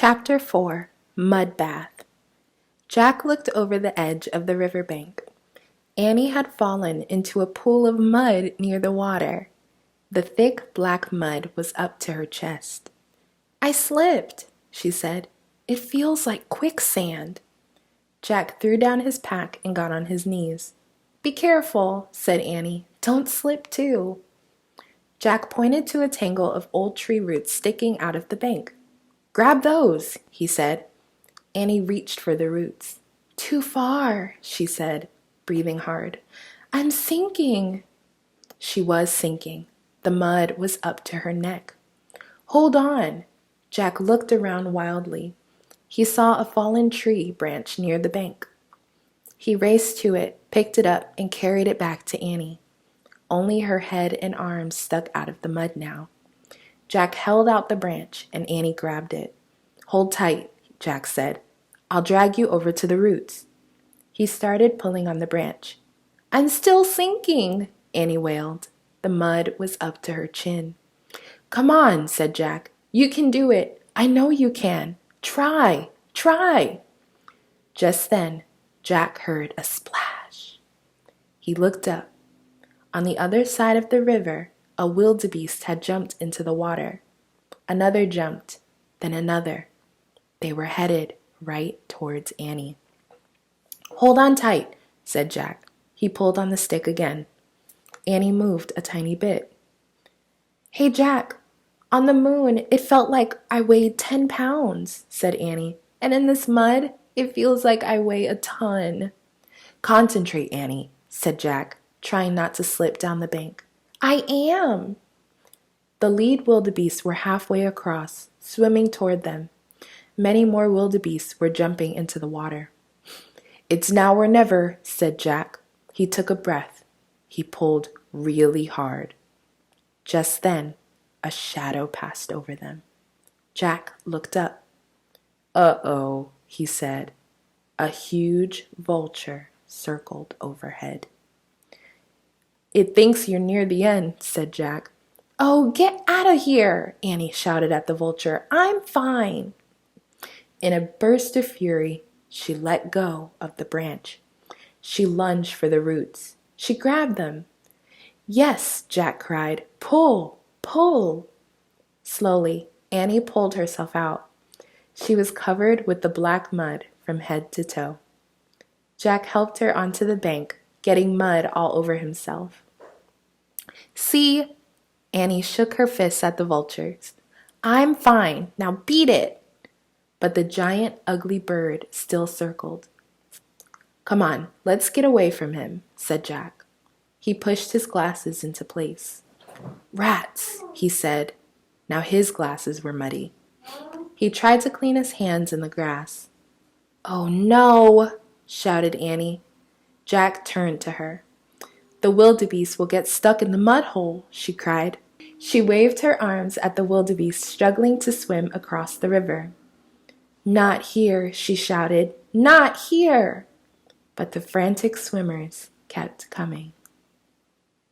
Chapter 4 Mud Bath. Jack looked over the edge of the riverbank. Annie had fallen into a pool of mud near the water. The thick black mud was up to her chest. "I slipped," she said. "It feels like quicksand." Jack threw down his pack and got on his knees. "Be careful," said Annie. "Don't slip too." Jack pointed to a tangle of old tree roots sticking out of the bank. "Grab those," he said. Annie reached for the roots. "Too far," she said, breathing hard. "I'm sinking." She was sinking. The mud was up to her neck. "Hold on." Jack looked around wildly. He saw a fallen tree branch near the bank. He raced to it, picked it up, and carried it back to Annie. Only her head and arms stuck out of the mud now. Jack held out the branch, and Annie grabbed it. "Hold tight," Jack said. "I'll drag you over to the roots." He started pulling on the branch. "I'm still sinking," Annie wailed. The mud was up to her chin. "Come on," said Jack. "You can do it. I know you can. Try, try." Just then, Jack heard a splash. He looked up. On the other side of the river, a wildebeest had jumped into the water. Another jumped, then another. They were headed right towards Annie. "Hold on tight," said Jack. He pulled on the stick again. Annie moved a tiny bit. "Hey, Jack, on the moon, it felt like I weighed 10 pounds, said Annie. "And in this mud, it feels like I weigh a ton." "Concentrate, Annie," said Jack, trying not to slip down the bank. "I am." The lead wildebeests were halfway across, swimming toward them. Many more wildebeests were jumping into the water. "It's now or never," said Jack. He took a breath. He pulled really hard. Just then, a shadow passed over them. Jack looked up. "Uh-oh," he said. A huge vulture circled overhead. "It thinks you're near the end," said Jack. "Oh, get out of here," Annie shouted at the vulture. "I'm fine." In a burst of fury, she let go of the branch. She lunged for the roots. She grabbed them. "Yes," Jack cried. "Pull, pull." Slowly, Annie pulled herself out. She was covered with the black mud from head to toe. Jack helped her onto the bank, getting mud all over himself. "See?" Annie shook her fists at the vultures. "I'm fine. Now beat it." But the giant, ugly bird still circled. "Come on, let's get away from him," said Jack. He pushed his glasses into place. "Rats," he said. Now his glasses were muddy. He tried to clean his hands in the grass. "Oh no," shouted Annie. Jack turned to her. "The wildebeest will get stuck in the mud hole," she cried. She waved her arms at the wildebeest struggling to swim across the river. "Not here," she shouted. "Not here!" But the frantic swimmers kept coming.